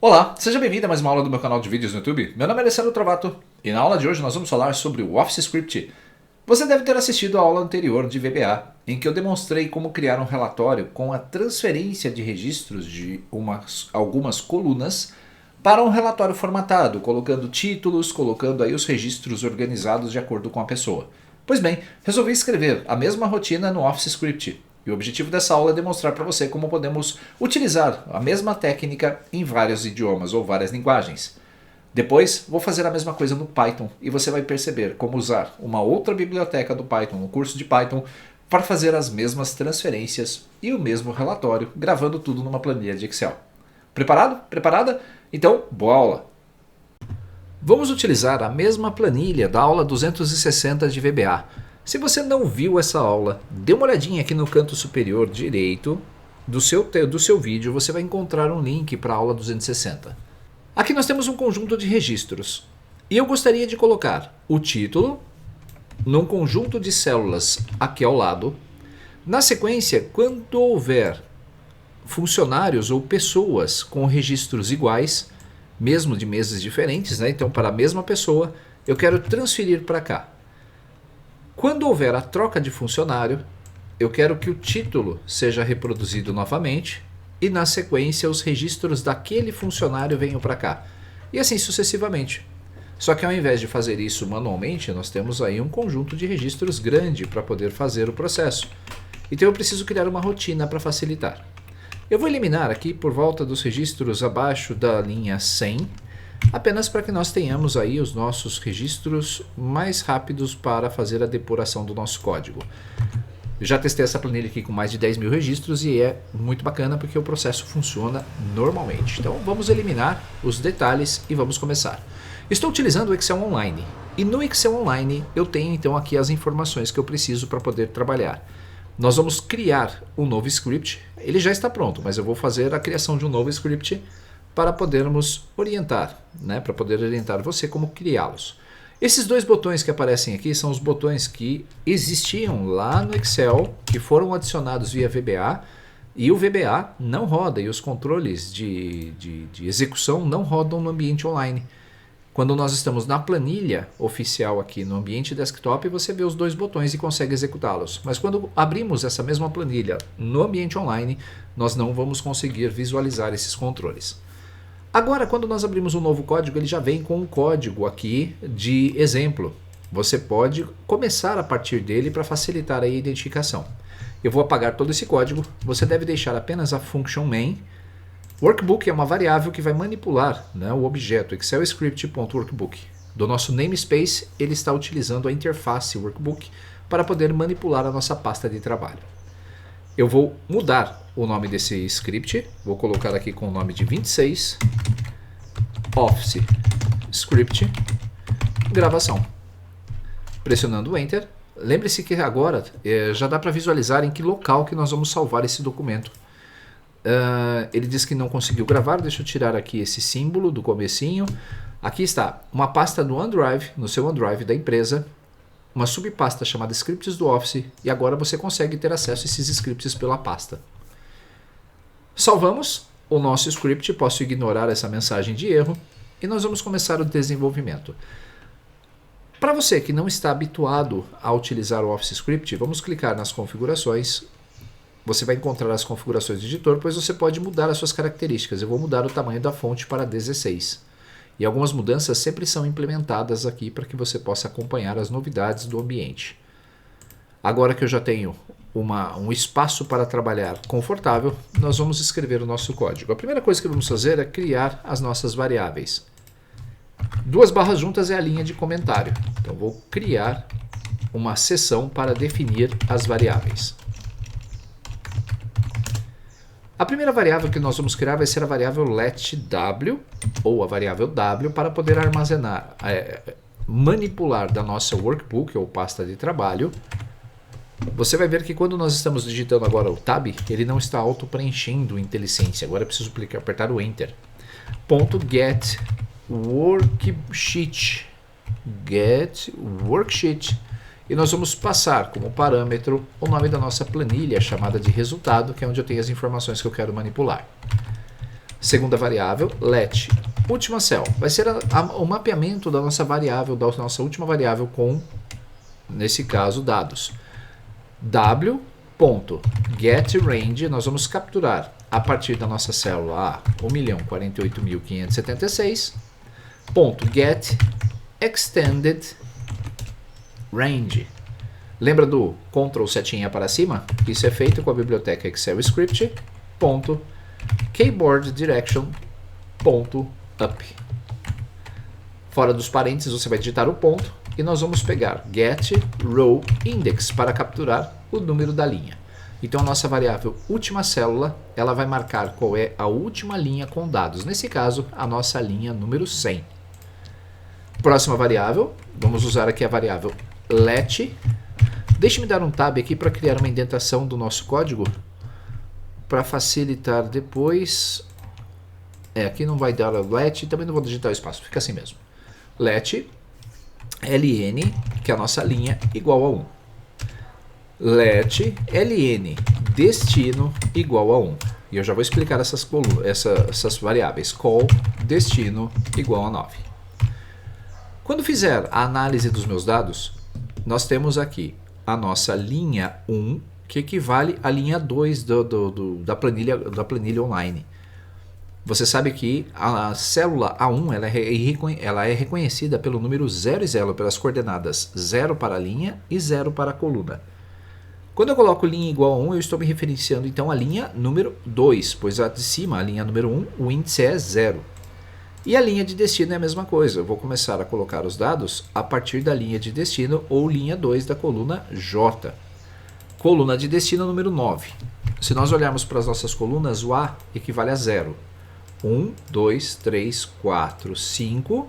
Olá, seja bem-vindo a mais uma aula do meu canal de vídeos no YouTube. Meu nome é Alessandro Trovato e na aula de hoje nós vamos falar sobre o Office Script. Você deve ter assistido a aula anterior de VBA, em que eu demonstrei como criar um relatório com a transferência de registros de algumas colunas para um relatório formatado, colocando títulos, colocando aí os registros organizados de acordo com a pessoa. Pois bem, resolvi escrever a mesma rotina no Office Script. E o objetivo dessa aula é demonstrar para você como podemos utilizar a mesma técnica em vários idiomas ou várias linguagens. Depois, vou fazer a mesma coisa no Python e você vai perceber como usar uma outra biblioteca do Python, no curso de Python, para fazer as mesmas transferências e o mesmo relatório, gravando tudo numa planilha de Excel. Preparado? Preparada? Então, boa aula! Vamos utilizar a mesma planilha da aula 260 de VBA. Se você não viu essa aula, dê uma olhadinha aqui no canto superior direito do seu vídeo, você vai encontrar um link para a aula 260. Aqui nós temos um conjunto de registros e eu gostaria de colocar o título num conjunto de células aqui ao lado. Na sequência, quando houver funcionários ou pessoas com registros iguais, mesmo de meses diferentes, né? Então para a mesma pessoa, eu quero transferir para cá. Quando houver a troca de funcionário, eu quero que o título seja reproduzido novamente e na sequência os registros daquele funcionário venham para cá. E assim sucessivamente. Só que ao invés de fazer isso manualmente, nós temos aí um conjunto de registros grande para poder fazer o processo. Então eu preciso criar uma rotina para facilitar. Eu vou eliminar aqui por volta dos registros abaixo da linha 100, apenas para que nós tenhamos aí os nossos registros mais rápidos para fazer a depuração do nosso código. Eu já testei essa planilha aqui com mais de 10 mil registros e é muito bacana porque o processo funciona normalmente. Então vamos eliminar os detalhes e vamos começar. Estou utilizando o Excel Online e no Excel Online eu tenho então aqui as informações que eu preciso para poder trabalhar. Nós vamos criar um novo script, ele já está pronto, mas eu vou fazer a criação de um novo script para podermos orientar, né? Para poder orientar você como criá-los. Esses dois botões que aparecem aqui são os botões que existiam lá no Excel, que foram adicionados via VBA, e o VBA não roda, e os controles de execução não rodam no ambiente online. Quando nós estamos na planilha oficial aqui no ambiente desktop, você vê os dois botões e consegue executá-los. Mas quando abrimos essa mesma planilha no ambiente online, nós não vamos conseguir visualizar esses controles. Agora, quando nós abrimos um novo código, ele já vem com um código aqui de exemplo. Você pode começar a partir dele para facilitar a identificação. Eu vou apagar todo esse código. Você deve deixar apenas a function main. Workbook é uma variável que vai manipular, né, o objeto excelScript.workbook. Do nosso namespace, ele está utilizando a interface workbook para poder manipular a nossa pasta de trabalho. Eu vou mudar o nome desse script, vou colocar aqui com o nome de 26, Office Script, gravação. Pressionando Enter, lembre-se que agora já dá para visualizar em que local que nós vamos salvar esse documento. Ele diz que não conseguiu gravar, deixa eu tirar aqui esse símbolo do comecinho. Aqui está uma pasta no OneDrive, no seu OneDrive da empresa, uma subpasta chamada Scripts do Office, e agora você consegue ter acesso a esses scripts pela pasta. Salvamos o nosso script, posso ignorar essa mensagem de erro, e nós vamos começar o desenvolvimento. Para você que não está habituado a utilizar o Office Script, vamos clicar nas configurações. Você vai encontrar as configurações do editor, pois você pode mudar as suas características. Eu vou mudar o tamanho da fonte para 16. E algumas mudanças sempre são implementadas aqui para que você possa acompanhar as novidades do ambiente. Agora que eu já tenho um espaço para trabalhar confortável, nós vamos escrever o nosso código. A primeira coisa que vamos fazer é criar as nossas variáveis. Duas barras juntas é a linha de comentário. Então vou criar uma seção para definir as variáveis. A primeira variável que nós vamos criar vai ser a variável letW, ou a variável W, para poder armazenar, manipular da nossa workbook, ou pasta de trabalho. Você vai ver que quando nós estamos digitando agora o Tab, ele não está auto-preenchendo o IntelliSense. Agora eu preciso apertar o Enter. .get worksheet. Get worksheet. E nós vamos passar como parâmetro o nome da nossa planilha chamada de resultado, que é onde eu tenho as informações que eu quero manipular. Segunda variável, let, última cell. Vai ser o mapeamento da nossa variável, da nossa última variável com, nesse caso, dados. w.getRange, nós vamos capturar a partir da nossa célula A, 1.048.576, .get extended range. Lembra do Ctrl setinha para cima? Isso é feito com a biblioteca Excel Script, keyboard direction, up. Fora dos parênteses você vai digitar o ponto e nós vamos pegar get row index para capturar o número da linha. Então a nossa variável última célula, ela vai marcar qual é a última linha com dados. Nesse caso, a nossa linha número 100. Próxima variável, vamos usar aqui a variável let. Deixe-me dar um tab aqui para criar uma indentação do nosso código, para facilitar depois. Aqui não vai dar let, também não vou digitar o espaço, fica assim mesmo. Let, ln, que é a nossa linha, igual a 1. Let, ln, destino, igual a 1. E eu já vou explicar essas variáveis. Call, destino, igual a 9. Quando fizer a análise dos meus dados, nós temos aqui a nossa linha 1, que equivale à linha 2 da planilha online. Você sabe que a célula A1 ela é reconhecida pelo número 0 e 0, pelas coordenadas 0 para a linha e 0 para a coluna. Quando eu coloco linha igual a 1, eu estou me referenciando então à linha número 2, pois a de cima, a linha número 1, o índice é 0. E a linha de destino é a mesma coisa. Eu vou começar a colocar os dados a partir da linha de destino ou linha 2 da coluna J. Coluna de destino número 9. Se nós olharmos para as nossas colunas, o A equivale a 0. 1, 2, 3, 4, 5,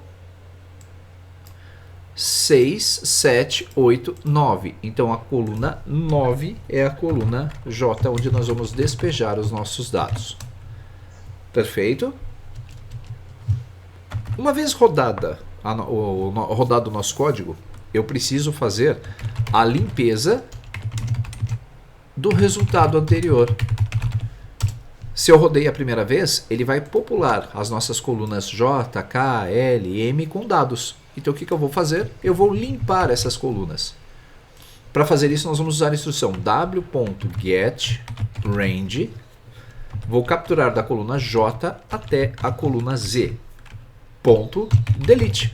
6, 7, 8, 9. Então a coluna 9 é a coluna J, onde nós vamos despejar os nossos dados. Perfeito? Uma vez rodado o nosso código, eu preciso fazer a limpeza do resultado anterior. Se eu rodei a primeira vez, ele vai popular as nossas colunas J, K, L, M com dados. Então o que eu vou fazer? Eu vou limpar essas colunas. Para fazer isso, nós vamos usar a instrução w.getRange. Vou capturar da coluna J até a coluna Z. .delete.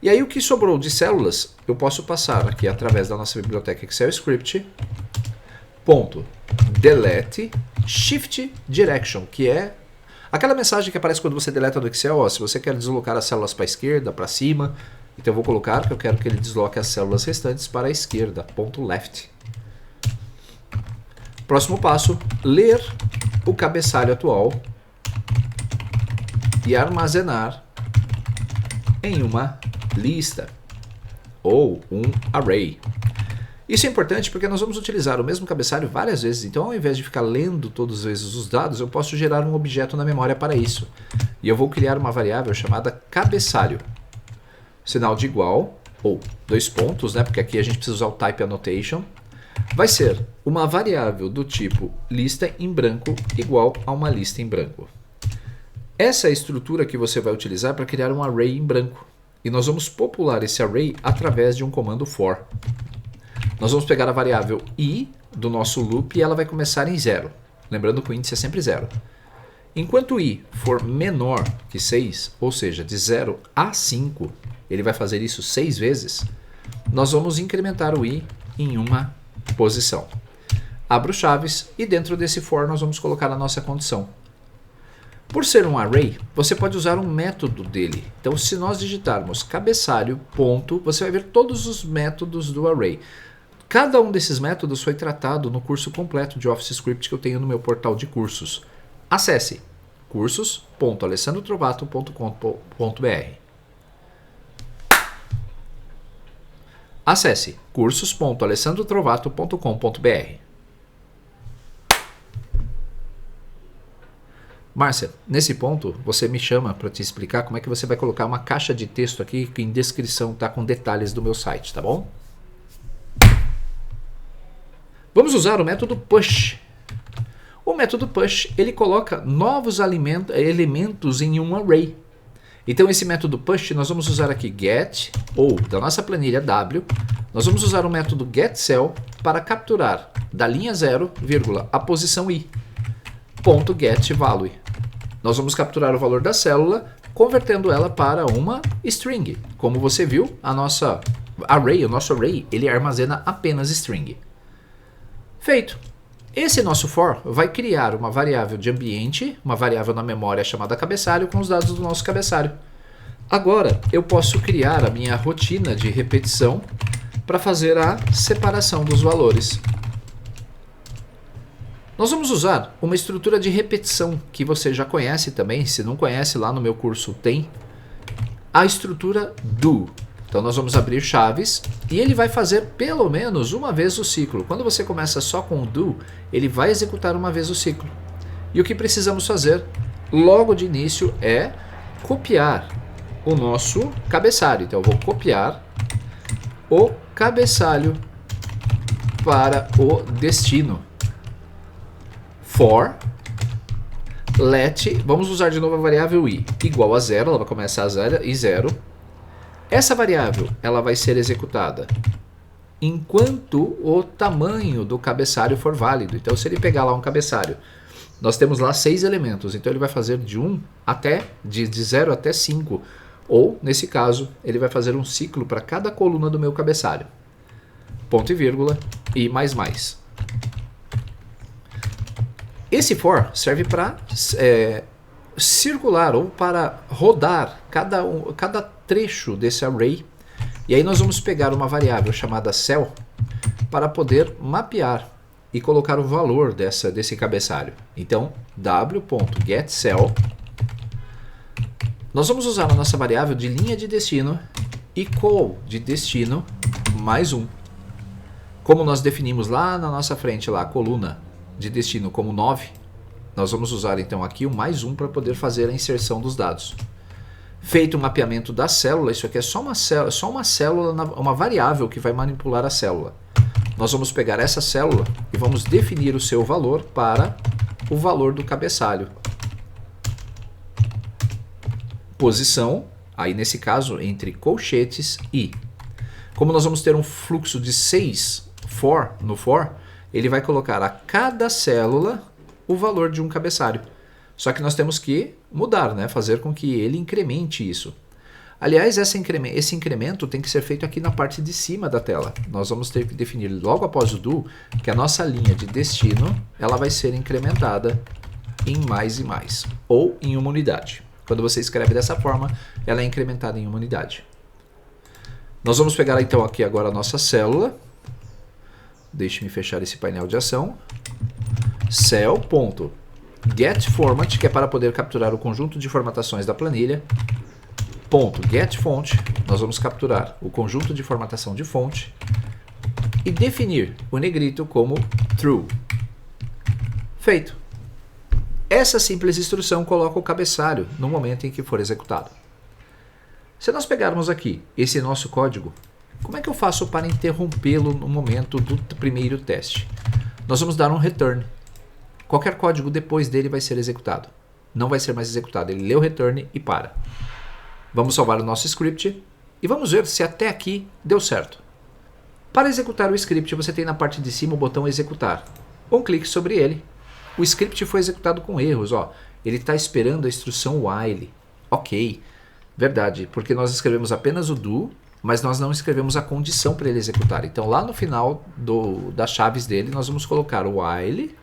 E aí o que sobrou de células, eu posso passar aqui através da nossa biblioteca Excel Script, .delete shift direction, que é aquela mensagem que aparece quando você deleta do Excel, ó, se você quer deslocar as células para a esquerda, para cima, então eu vou colocar que eu quero que ele desloque as células restantes para a esquerda, .left. Próximo passo, ler o cabeçalho atual e armazenar em uma lista ou um array. Isso é importante porque nós vamos utilizar o mesmo cabeçalho várias vezes, então ao invés de ficar lendo todas as vezes os dados, eu posso gerar um objeto na memória para isso. E eu vou criar uma variável chamada cabeçalho. Sinal de igual, ou dois pontos, né, porque aqui a gente precisa usar o type annotation. Vai ser uma variável do tipo lista em branco igual a uma lista em branco. Essa é a estrutura que você vai utilizar para criar um array em branco. E nós vamos popular esse array através de um comando for. Nós vamos pegar a variável i do nosso loop e ela vai começar em 0. Lembrando que o índice é sempre 0. Enquanto i for menor que 6, ou seja, de 0 a 5, ele vai fazer isso 6 vezes, nós vamos incrementar o i em uma posição. Abro chaves e dentro desse for nós vamos colocar a nossa condição. Por ser um array, você pode usar um método dele. Então, se nós digitarmos cabeçalho, ponto, você vai ver todos os métodos do array. Cada um desses métodos foi tratado no curso completo de Office Script que eu tenho no meu portal de cursos. Acesse cursos.alessandrotrovato.com.br. Acesse cursos.alessandrotrovato.com.br. Márcia, nesse ponto você me chama para te explicar como é que você vai colocar uma caixa de texto aqui que em descrição está com detalhes do meu site, tá bom? Vamos usar o método push. O método push, ele coloca novos elementos em um array. Então esse método push nós vamos usar aqui get, ou da nossa planilha W, nós vamos usar o método getCell para capturar da linha 0, a posição i, ponto getValue. Nós vamos capturar o valor da célula, convertendo ela para uma string. Como você viu, o nosso array, ele armazena apenas string. Feito. Esse nosso for vai criar uma variável de ambiente, uma variável na memória chamada cabeçalho, com os dados do nosso cabeçalho. Agora, eu posso criar a minha rotina de repetição para fazer a separação dos valores. Nós vamos usar uma estrutura de repetição que você já conhece também. Se não conhece, lá no meu curso tem a estrutura do. Então nós vamos abrir chaves e ele vai fazer pelo menos uma vez o ciclo. Quando você começa só com o do, ele vai executar uma vez o ciclo. E o que precisamos fazer logo de início é copiar o nosso cabeçalho. Então eu vou copiar o cabeçalho para o destino. For let, vamos usar de novo a variável i, igual a 0, ela vai começar a 0 e 0. Essa variável ela vai ser executada enquanto o tamanho do cabeçalho for válido. Então se ele pegar lá um cabeçalho, nós temos lá 6 elementos, então ele vai fazer de 0 até 5. Ou, nesse caso, ele vai fazer um ciclo para cada coluna do meu cabeçalho. Ponto e vírgula e mais. Esse for serve para circular ou para rodar cada trecho desse array. E aí nós vamos pegar uma variável chamada cell para poder mapear e colocar o valor desse cabeçalho. Então, w.getCell. Nós vamos usar a nossa variável de linha de destino e call de destino mais 1. Como nós definimos lá na nossa frente lá, a coluna de destino como 9, nós vamos usar então aqui o mais 1 para poder fazer a inserção dos dados. Feito o mapeamento da célula, isso aqui é só uma célula, uma variável que vai manipular a célula. Nós vamos pegar essa célula e vamos definir o seu valor para o valor do cabeçalho. Posição, aí nesse caso entre colchetes e. Como nós vamos ter um fluxo de 6 no for, ele vai colocar a cada célula o valor de um cabeçalho. Só que nós temos que mudar, né? Fazer com que ele incremente isso. Aliás, esse incremento tem que ser feito aqui na parte de cima da tela. Nós vamos ter que definir logo após o do que a nossa linha de destino ela vai ser incrementada em mais e mais, ou em uma unidade. Quando você escreve dessa forma, ela é incrementada em uma unidade. Nós vamos pegar então aqui agora a nossa célula. Deixe-me fechar esse painel de ação. Cell.getFormat, que é para poder capturar o conjunto de formatações da planilha. .getFont, nós vamos capturar o conjunto de formatação de fonte. E definir o negrito como true. Feito. Essa simples instrução coloca o cabeçalho no momento em que for executado. Se nós pegarmos aqui esse nosso código, como é que eu faço para interrompê-lo no momento do primeiro teste? Nós vamos dar um return. Qualquer código depois dele vai ser executado. Não vai ser mais executado. Ele lê o return e para. Vamos salvar o nosso script e vamos ver se até aqui deu certo. Para executar o script, você tem na parte de cima o botão executar. Um clique sobre ele. O script foi executado com erros. Ele está esperando a instrução while. Ok, verdade, porque nós escrevemos apenas o do, mas nós não escrevemos a condição para ele executar. Então lá no final das chaves dele, nós vamos colocar o while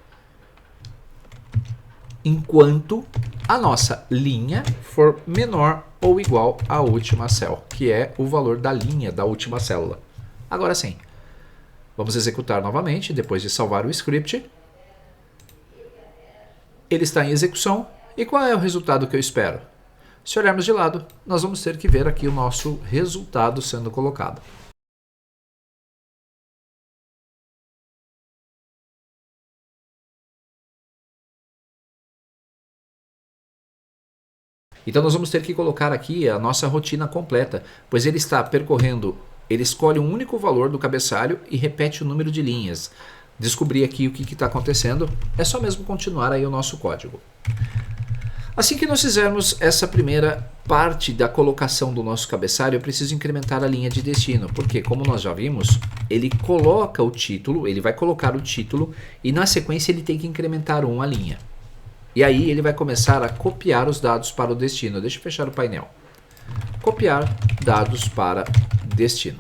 enquanto a nossa linha for menor ou igual à última cell, que é o valor da linha da última célula. Agora sim, vamos executar novamente, depois de salvar o script. Ele está em execução, e qual é o resultado que eu espero? Se olharmos de lado, nós vamos ter que ver aqui o nosso resultado sendo colocado. Então nós vamos ter que colocar aqui a nossa rotina completa, pois ele está percorrendo, ele escolhe um único valor do cabeçalho e repete o número de linhas. descobrir aqui o que está acontecendo, é só mesmo continuar aí o nosso código. Assim que nós fizermos essa primeira parte da colocação do nosso cabeçalho, eu preciso incrementar a linha de destino, porque como nós já vimos, ele coloca o título, ele vai colocar o título e na sequência ele tem que incrementar a linha. E aí ele vai começar a copiar os dados para o destino. Deixa eu fechar o painel. Copiar dados para destino.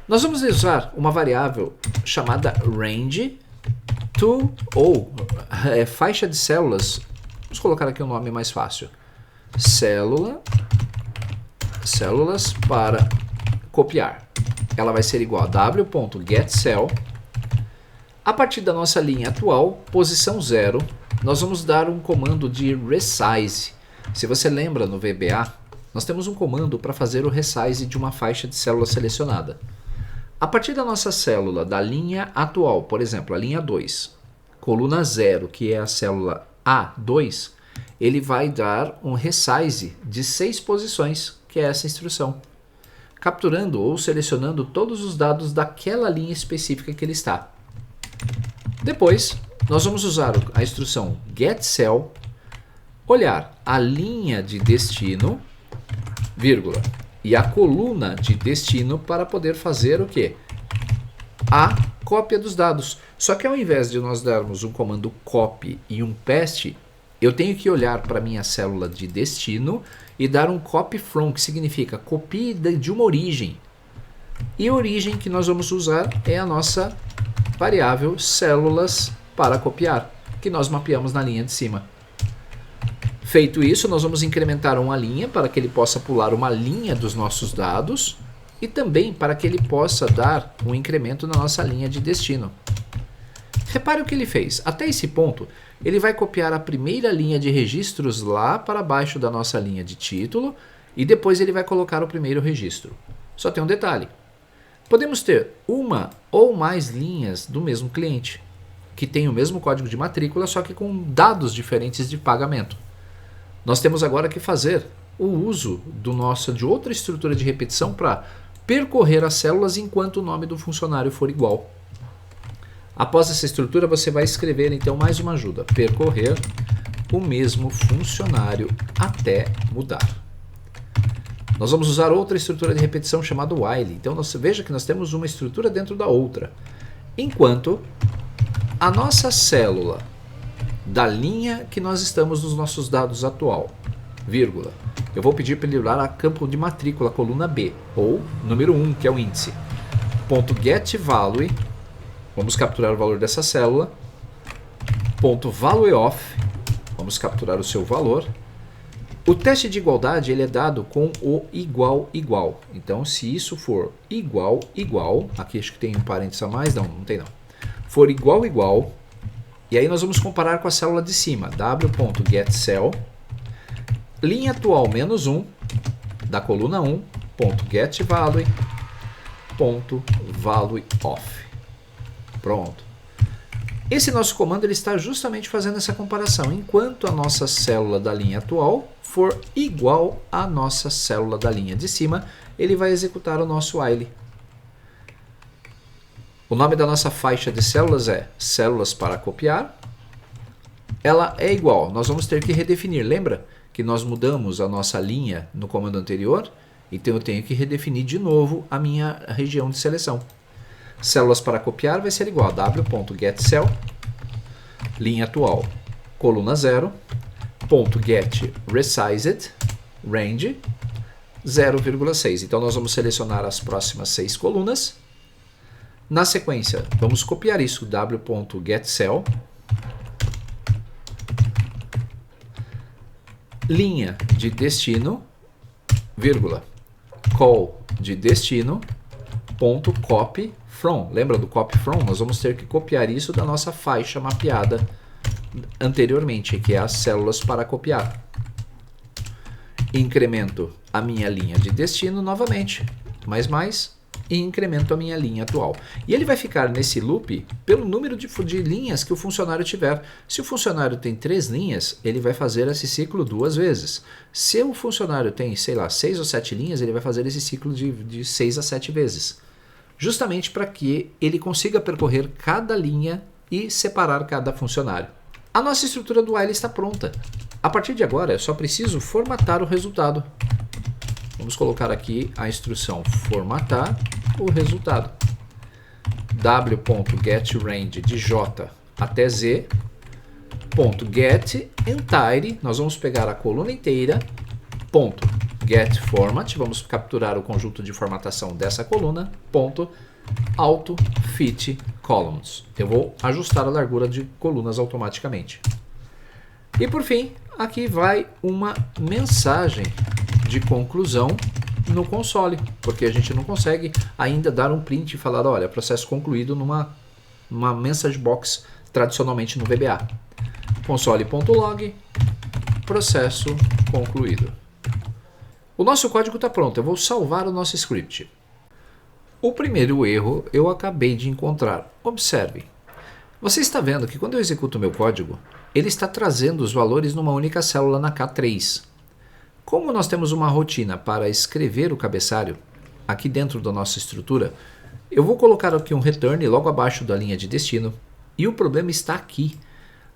Nós vamos usar uma variável chamada range to, ou faixa de células. Vamos colocar aqui um nome mais fácil. Células para copiar. Ela vai ser igual a w.getCell. A partir da nossa linha atual, posição 0, nós vamos dar um comando de resize. Se você lembra no VBA, nós temos um comando para fazer o resize de uma faixa de célula selecionada. A partir da nossa célula da linha atual, por exemplo, a linha 2, coluna 0, que é a célula A2, ele vai dar um resize de 6 posições, que é essa instrução, capturando ou selecionando todos os dados daquela linha específica que ele está. Depois, nós vamos usar a instrução getCell, olhar a linha de destino, vírgula, e a coluna de destino para poder fazer o quê? A cópia dos dados. Só que ao invés de nós darmos um comando copy e um paste, eu tenho que olhar para a minha célula de destino e dar um copy from, que significa copie de uma origem. E a origem que nós vamos usar é a nossa variável células para copiar, que nós mapeamos na linha de cima. Feito isso, nós vamos incrementar uma linha para que ele possa pular uma linha dos nossos dados e também para que ele possa dar um incremento na nossa linha de destino. Repare o que ele fez. Até esse ponto, ele vai copiar a primeira linha de registros lá para baixo da nossa linha de título e depois ele vai colocar o primeiro registro. Só tem um detalhe. Podemos ter uma ou mais linhas do mesmo cliente, que tem o mesmo código de matrícula, só que com dados diferentes de pagamento. Nós temos agora que fazer o uso de outra estrutura de repetição para percorrer as células enquanto o nome do funcionário for igual. Após essa estrutura, você vai escrever então mais uma ajuda: percorrer o mesmo funcionário até mudar. Nós vamos usar outra estrutura de repetição chamada while. Então veja que nós temos uma estrutura dentro da outra. Enquanto a nossa célula da linha que nós estamos nos nossos dados atual, vírgula, eu vou pedir para ele olhar a campo de matrícula, coluna B, ou número 1, que é o índice. Ponto getValue, vamos capturar o valor dessa célula. Ponto valueOf, vamos capturar o seu valor. O teste de igualdade ele é dado com o igual, igual. Então, se isso for igual, igual, aqui acho que tem um parênteses a mais, não tem não. For igual, igual, e aí nós vamos comparar com a célula de cima, w.getCell, linha atual menos 1, da coluna 1, ponto getValue, ponto valueOf. Pronto. Esse nosso comando ele está justamente fazendo essa comparação. Enquanto a nossa célula da linha atual for igual à nossa célula da linha de cima, ele vai executar o nosso while. O nome da nossa faixa de células é células para copiar. Ela é igual. Nós vamos ter que redefinir. Lembra que nós mudamos a nossa linha no comando anterior? Então eu tenho que redefinir de novo a minha região de seleção. Células para copiar vai ser igual a w.getCell, linha atual, coluna 0, ponto getResized, range, 0,6. Então nós vamos selecionar as próximas 6 colunas. Na sequência, vamos copiar isso, w.getCell, linha de destino, vírgula, call de destino, ponto copy from. Lembra do copy from? Nós vamos ter que copiar isso da nossa faixa mapeada anteriormente, que é as células para copiar. Incremento a minha linha de destino novamente, mais, e incremento a minha linha atual. E ele vai ficar nesse loop pelo número de linhas que o funcionário tiver. Se o funcionário tem 3 linhas, ele vai fazer esse ciclo 2 vezes. Se o funcionário tem, sei lá, 6 ou 7 linhas, ele vai fazer esse ciclo de 6 a 7 vezes. justamente para que ele consiga percorrer cada linha e separar cada funcionário. A nossa estrutura do while está pronta. A partir de agora, eu só preciso formatar o resultado. Vamos colocar aqui a instrução formatar o resultado. w.getRange de J até Z, .getEntire, nós vamos pegar a coluna inteira, .getFormat, vamos capturar o conjunto de formatação dessa coluna, .AutoFitColumns. Eu vou ajustar a largura de colunas automaticamente. E por fim, aqui vai uma mensagem de conclusão no console, porque a gente não consegue ainda dar um print e falar, olha, processo concluído numa message box tradicionalmente no VBA. Console.log, processo concluído. O nosso código está pronto, eu vou salvar o nosso script. O primeiro erro eu acabei de encontrar. Observe, você está vendo que quando eu executo o meu código, ele está trazendo os valores numa única célula na K3. Como nós temos uma rotina para escrever o cabeçário, aqui dentro da nossa estrutura, eu vou colocar aqui um return logo abaixo da linha de destino, e o problema está aqui.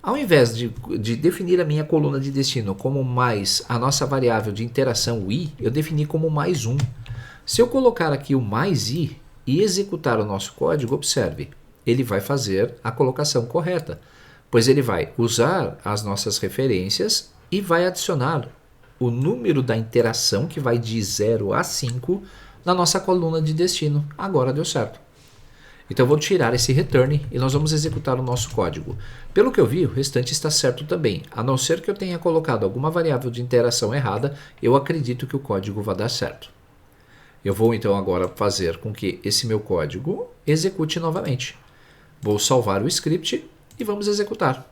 Ao invés de definir a minha coluna de destino como mais a nossa variável de interação i, eu defini como mais 1. Se eu colocar aqui o mais i e executar o nosso código, observe, ele vai fazer a colocação correta, pois ele vai usar as nossas referências e vai adicionar o número da interação, que vai de 0 a 5, na nossa coluna de destino. Agora deu certo. Então eu vou tirar esse return e nós vamos executar o nosso código. Pelo que eu vi, o restante está certo também. A não ser que eu tenha colocado alguma variável de interação errada, eu acredito que o código vai dar certo. Eu vou então agora fazer com que esse meu código execute novamente. Vou salvar o script e vamos executar.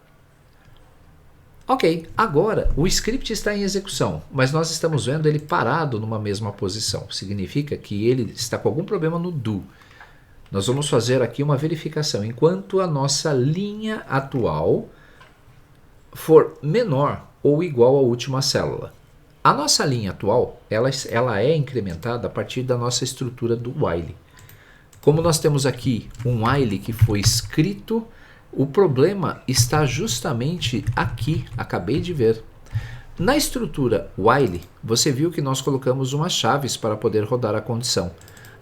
Ok, agora o script está em execução, mas nós estamos vendo ele parado numa mesma posição. Significa que ele está com algum problema no do. Nós vamos fazer aqui uma verificação. Enquanto a nossa linha atual for menor ou igual à última célula. A nossa linha atual ela é incrementada a partir da nossa estrutura do while. Como nós temos aqui um while que foi escrito, o problema está justamente aqui, acabei de ver. Na estrutura while, você viu que nós colocamos umas chaves para poder rodar a condição.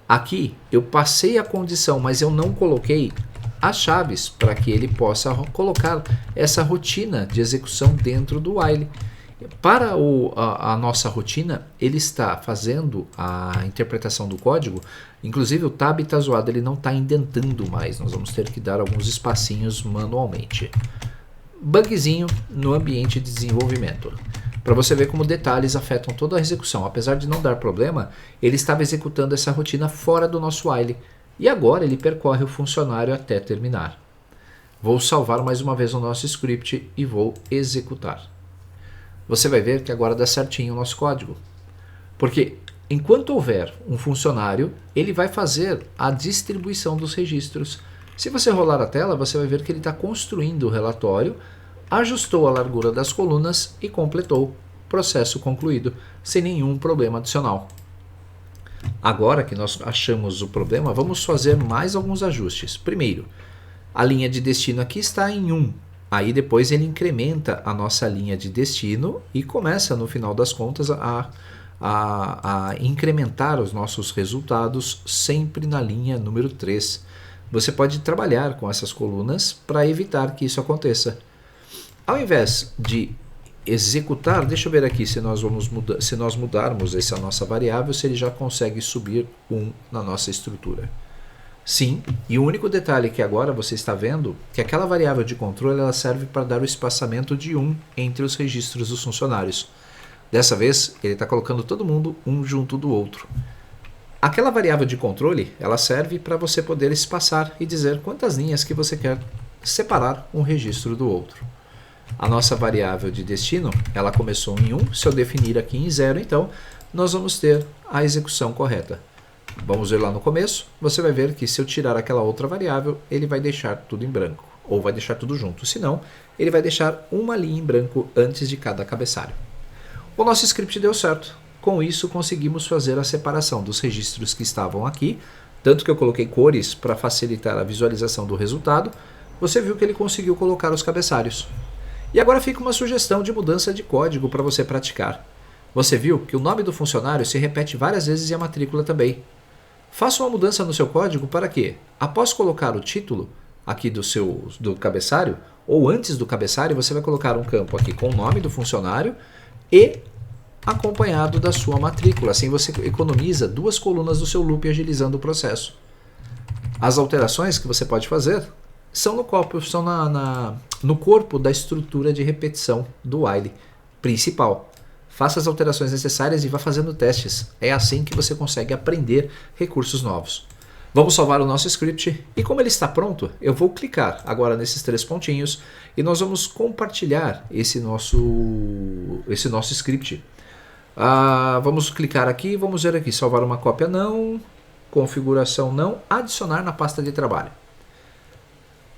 Aqui eu passei a condição, mas eu não coloquei as chaves para que ele possa colocar essa rotina de execução dentro do while. Para a nossa rotina, ele está fazendo a interpretação do código, inclusive o tab está zoado, ele não está indentando mais, nós vamos ter que dar alguns espacinhos manualmente. Bugzinho no ambiente de desenvolvimento. Para você ver como detalhes afetam toda a execução. Apesar de não dar problema, ele estava executando essa rotina fora do nosso while. E agora ele percorre o funcionário até terminar. Vou salvar mais uma vez o nosso script e vou executar. Você vai ver que agora dá certinho o nosso código. Porque enquanto houver um funcionário, ele vai fazer a distribuição dos registros. Se você rolar a tela, você vai ver que ele está construindo o relatório, ajustou a largura das colunas e completou. Processo concluído, sem nenhum problema adicional. Agora que nós achamos o problema, vamos fazer mais alguns ajustes. Primeiro, a linha de destino aqui está em 1. Aí depois ele incrementa a nossa linha de destino e começa, no final das contas, a incrementar os nossos resultados sempre na linha número 3. Você pode trabalhar com essas colunas para evitar que isso aconteça. Ao invés de executar, deixa eu ver aqui se nós mudarmos essa nossa variável, se ele já consegue subir 1 na nossa estrutura. Sim, e o único detalhe que agora você está vendo que aquela variável de controle ela serve para dar o espaçamento de 1 entre os registros dos funcionários. Dessa vez, ele está colocando todo mundo um junto do outro. Aquela variável de controle ela serve para você poder espaçar e dizer quantas linhas que você quer separar um registro do outro. A nossa variável de destino, ela começou em 1, se eu definir aqui em 0, então nós vamos ter a execução correta. Vamos ver lá no começo, você vai ver que se eu tirar aquela outra variável, ele vai deixar tudo em branco, ou vai deixar tudo junto, senão ele vai deixar uma linha em branco antes de cada cabeçalho. O nosso script deu certo, com isso conseguimos fazer a separação dos registros que estavam aqui Tanto que eu coloquei cores para facilitar a visualização do resultado. Você viu que ele conseguiu colocar os cabeçalhos. E agora fica uma sugestão de mudança de código para você praticar. Você viu que o nome do funcionário se repete várias vezes e a matrícula também. Faça uma mudança no seu código para que, após colocar o título aqui do cabeçalho, ou antes do cabeçalho, você vai colocar um campo aqui com o nome do funcionário e acompanhado da sua matrícula. Assim você economiza 2 colunas do seu loop, agilizando o processo. As alterações que você pode fazer são no corpo da estrutura de repetição do while principal. Faça as alterações necessárias e vá fazendo testes. É assim que você consegue aprender recursos novos. Vamos salvar o nosso script e como ele está pronto, eu vou clicar agora nesses 3 pontinhos e nós vamos compartilhar esse nosso script. Vamos clicar aqui, vamos ver aqui, salvar uma cópia não, configuração não, adicionar na pasta de trabalho.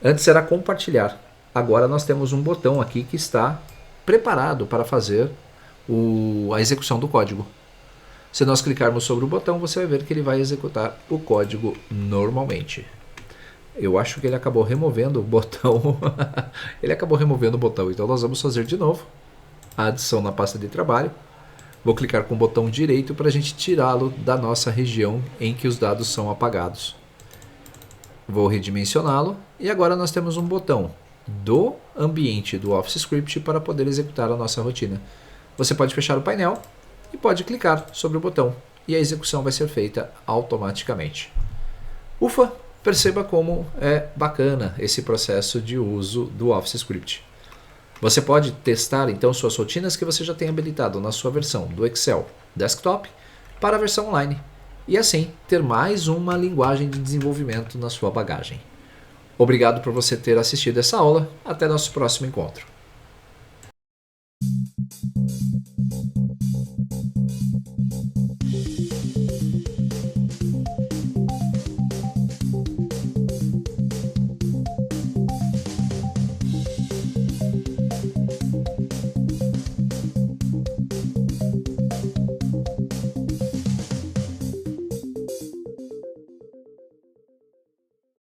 Antes era compartilhar, agora nós temos um botão aqui que está preparado para fazer a execução do código. Se nós clicarmos sobre o botão, você vai ver que ele vai executar o código normalmente. Eu acho que ele acabou removendo o botão. Ele acabou removendo o botão, então nós vamos fazer de novo a adição na pasta de trabalho. Vou clicar com o botão direito para a gente tirá-lo da nossa região em que os dados são apagados. Vou redimensioná-lo e agora nós temos um botão do ambiente do Office Script para poder executar a nossa rotina. Você pode fechar o painel e pode clicar sobre o botão e a execução vai ser feita automaticamente. Ufa, perceba como é bacana esse processo de uso do Office Script. Você pode testar então suas rotinas que você já tem habilitado na sua versão do Excel Desktop para a versão online e assim ter mais uma linguagem de desenvolvimento na sua bagagem. Obrigado por você ter assistido essa aula. Até nosso próximo encontro.